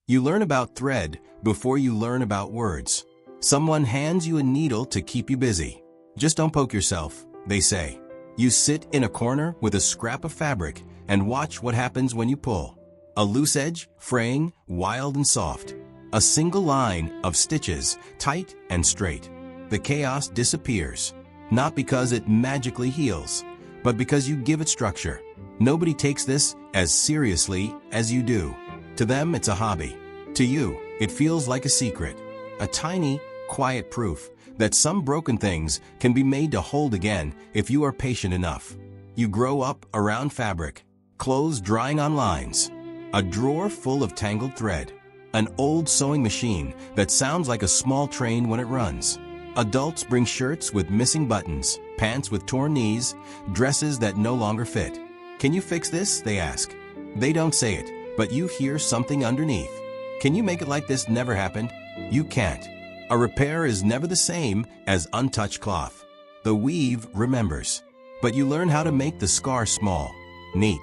You learn about thread before you learn about words. Someone hands you a needle to keep you busy. Just don't poke yourself, they say. You sit in a corner with a scrap of fabric and watch what happens when you pull. A loose edge, fraying, wild and soft. A single line of stitches, tight and straight. The chaos disappears, not because it magically heals, but because you give it structure. Nobody takes this as seriously as you do. To them, it's a hobby. To you, it feels like a secret. A tiny, quiet proof that some broken things can be made to hold again if you are patient enough. You grow up around fabric, clothes drying on lines, a drawer full of tangled thread, an old sewing machine that sounds like a small train when it runs. Adults bring shirts with missing buttons, pants with torn knees, dresses that no longer fit. Can you fix this? They ask. They don't say it, but you hear something underneath. Can you make it like this never happened? You can't. A repair is never the same as untouched cloth. The weave remembers. But you learn how to make the scar small, neat,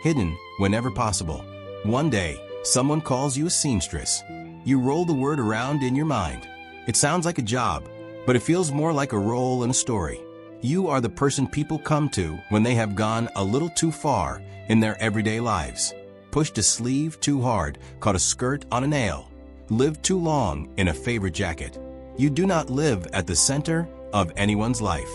hidden whenever possible. One day, someone calls you a seamstress. You roll the word around in your mind. It sounds like a job, but it feels more like a role in a story. You are the person people come to when they have gone a little too far in their everyday lives. Pushed a sleeve too hard, caught a skirt on a nail, lived too long in a favorite jacket. You do not live at the center of anyone's life.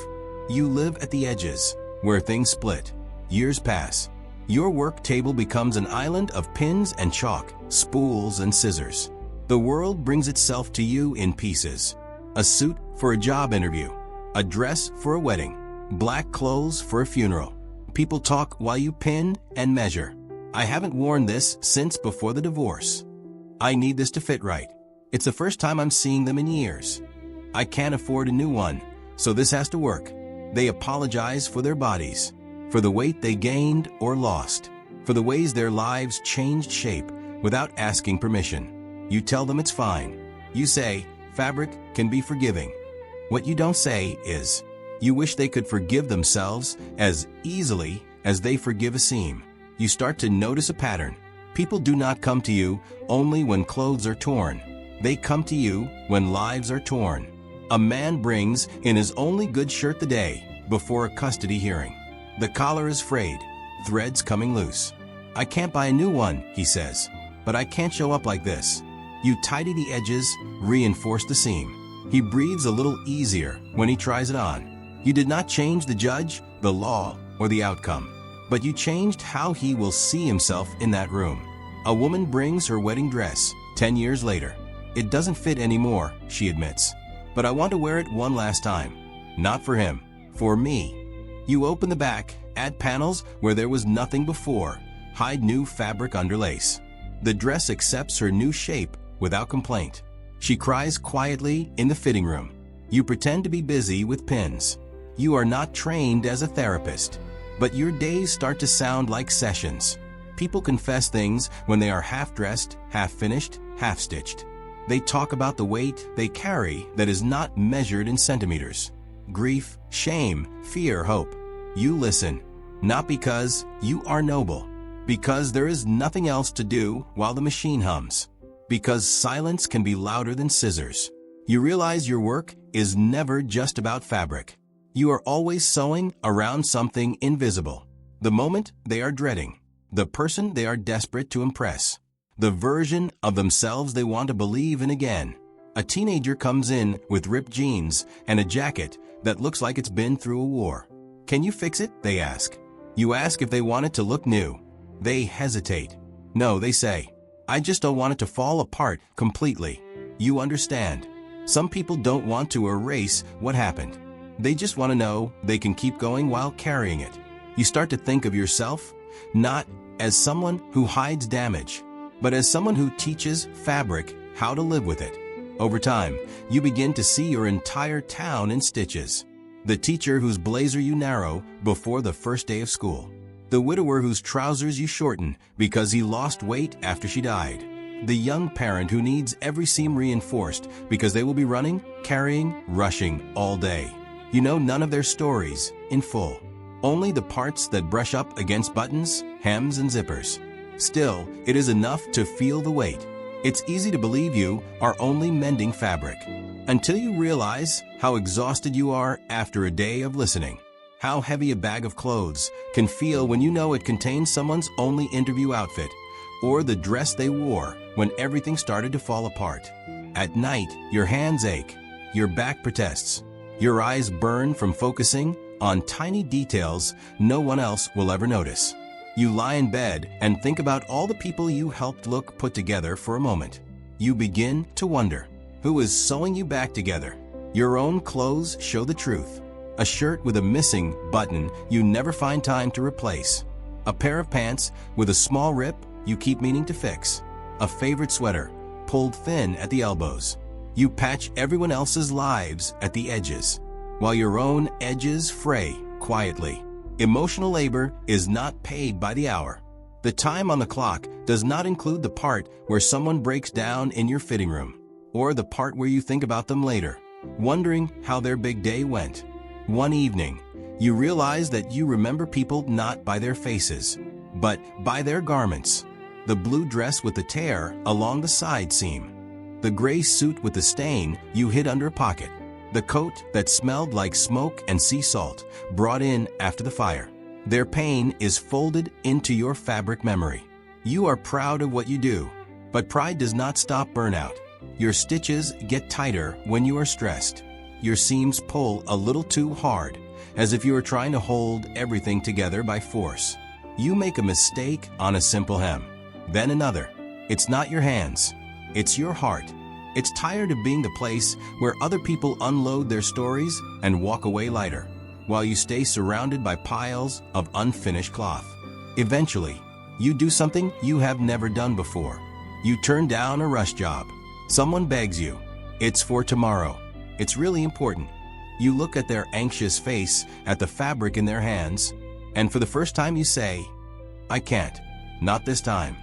You live at the edges, where things split. Years pass. Your work table becomes an island of pins and chalk, spools and scissors. The world brings itself to you in pieces. A suit for a job interview, a dress for a wedding, black clothes for a funeral. People talk while you pin and measure. I haven't worn this since before the divorce. I need this to fit right. It's the first time I'm seeing them in years. I can't afford a new one, so this has to work. They apologize for their bodies, for the weight they gained or lost, for the ways their lives changed shape without asking permission. You tell them it's fine. You say, fabric can be forgiving. What you don't say is, you wish they could forgive themselves as easily as they forgive a seam. You start to notice a pattern. People do not come to you only when clothes are torn. They come to you when lives are torn. A man brings in his only good shirt the day before a custody hearing. The collar is frayed, threads coming loose. I can't buy a new one, he says, but I can't show up like this. You tidy the edges, reinforce the seam. He breathes a little easier when he tries it on. You did not change the judge, the law, or the outcome, but you changed how he will see himself in that room. A woman brings her wedding dress 10 years later. It doesn't fit anymore, she admits, but I want to wear it one last time. Not for him, for me. You open the back, add panels where there was nothing before, hide new fabric under lace. The dress accepts her new shape without complaint. She cries quietly in the fitting room. You pretend to be busy with pins. You are not trained as a therapist, but your days start to sound like sessions. People confess things when they are half-dressed, half-finished, half-stitched. They talk about the weight they carry that is not measured in centimeters. Grief, shame, fear, hope. You listen, not because you are noble, because there is nothing else to do while the machine hums. Because silence can be louder than scissors. You realize your work is never just about fabric. You are always sewing around something invisible. The moment they are dreading. The person they are desperate to impress. The version of themselves they want to believe in again. A teenager comes in with ripped jeans and a jacket that looks like it's been through a war. Can you fix it? They ask. You ask if they want it to look new. They hesitate. No, they say. I just don't want it to fall apart completely. You understand. Some people don't want to erase what happened. They just want to know they can keep going while carrying it. You start to think of yourself not as someone who hides damage, but as someone who teaches fabric how to live with it. Over time, you begin to see your entire town in stitches. The teacher whose blazer you narrow before the first day of school. The widower whose trousers you shorten because he lost weight after she died. The young parent who needs every seam reinforced because they will be running, carrying, rushing all day. You know none of their stories in full. Only the parts that brush up against buttons, hems, and zippers. Still, it is enough to feel the weight. It's easy to believe you are only mending fabric, until you realize how exhausted you are after a day of listening. How heavy a bag of clothes can feel when you know it contains someone's only interview outfit, or the dress they wore when everything started to fall apart. At night, your hands ache, your back protests, your eyes burn from focusing on tiny details no one else will ever notice. You lie in bed and think about all the people you helped look put together for a moment. You begin to wonder, who is sewing you back together? Your own clothes show the truth. A shirt with a missing button you never find time to replace. A pair of pants with a small rip you keep meaning to fix. A favorite sweater pulled thin at the elbows. You patch everyone else's lives at the edges, while your own edges fray quietly. Emotional labor is not paid by the hour. The time on the clock does not include the part where someone breaks down in your fitting room, or the part where you think about them later, wondering how their big day went. One evening, you realize that you remember people not by their faces, but by their garments. The blue dress with the tear along the side seam. The gray suit with the stain you hid under a pocket. The coat that smelled like smoke and sea salt brought in after the fire. Their pain is folded into your fabric memory. You are proud of what you do, but pride does not stop burnout. Your stitches get tighter when you are stressed. Your seams pull a little too hard, as if you are trying to hold everything together by force. You make a mistake on a simple hem, then another. It's not your hands, it's your heart. It's tired of being the place where other people unload their stories and walk away lighter, while you stay surrounded by piles of unfinished cloth. Eventually, you do something you have never done before. You turn down a rush job. Someone begs you. It's for tomorrow. It's really important. You look at their anxious face, at the fabric in their hands, and for the first time you say, I can't. Not this time.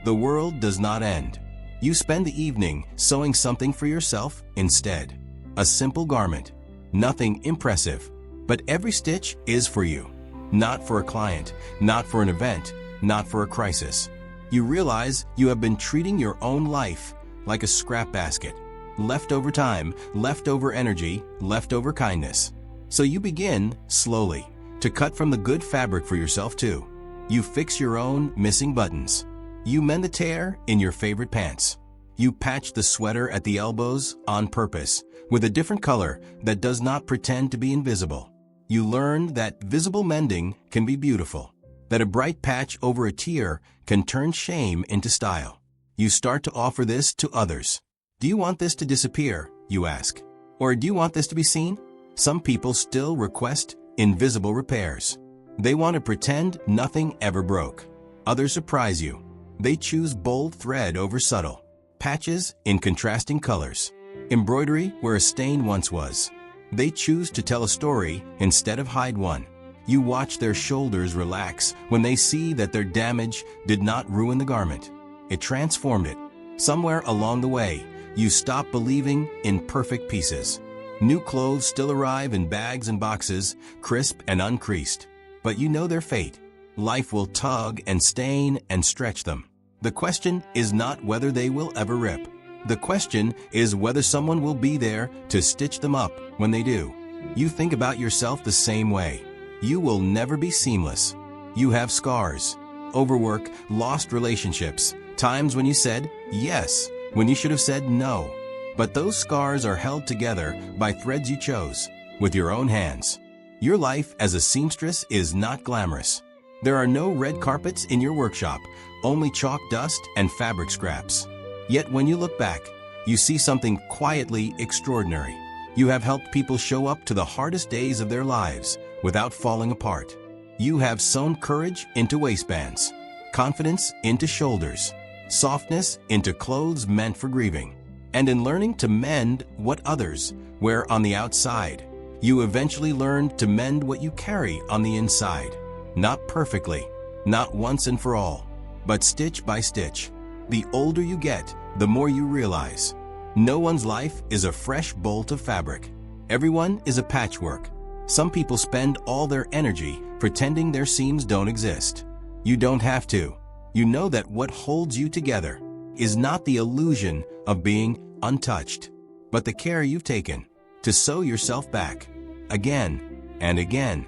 The world does not end. You spend the evening sewing something for yourself instead. A simple garment. Nothing impressive, but every stitch is for you. Not for a client, not for an event, not for a crisis. You realize you have been treating your own life like a scrap basket. Leftover time, leftover energy, leftover kindness. So you begin, slowly, to cut from the good fabric for yourself too. You fix your own missing buttons. You mend the tear in your favorite pants. You patch the sweater at the elbows on purpose, with a different color that does not pretend to be invisible. You learn that visible mending can be beautiful, that a bright patch over a tear can turn shame into style. You start to offer this to others. Do you want this to disappear, you ask? Or do you want this to be seen? Some people still request invisible repairs. They want to pretend nothing ever broke. Others surprise you. They choose bold thread over subtle. Patches in contrasting colors. Embroidery where a stain once was. They choose to tell a story instead of hide one. You watch their shoulders relax when they see that their damage did not ruin the garment. It transformed it. Somewhere along the way, you stop believing in perfect pieces. New clothes still arrive in bags and boxes, crisp and uncreased. But you know their fate. Life will tug and stain and stretch them. The question is not whether they will ever rip. The question is whether someone will be there to stitch them up when they do. You think about yourself the same way. You will never be seamless. You have scars, overwork, lost relationships, times when you said yes, when you should have said no. But those scars are held together by threads you chose, with your own hands. Your life as a seamstress is not glamorous. There are no red carpets in your workshop, only chalk dust and fabric scraps. Yet when you look back, you see something quietly extraordinary. You have helped people show up to the hardest days of their lives without falling apart. You have sewn courage into waistbands, confidence into shoulders, softness into clothes meant for grieving. And in learning to mend what others wear on the outside, you eventually learn to mend what you carry on the inside. Not perfectly, not once and for all, but stitch by stitch. The older you get, the more you realize. No one's life is a fresh bolt of fabric. Everyone is a patchwork. Some people spend all their energy pretending their seams don't exist. You don't have to. You know that what holds you together, is not the illusion of being untouched, but the care you've taken to sew yourself back again and again.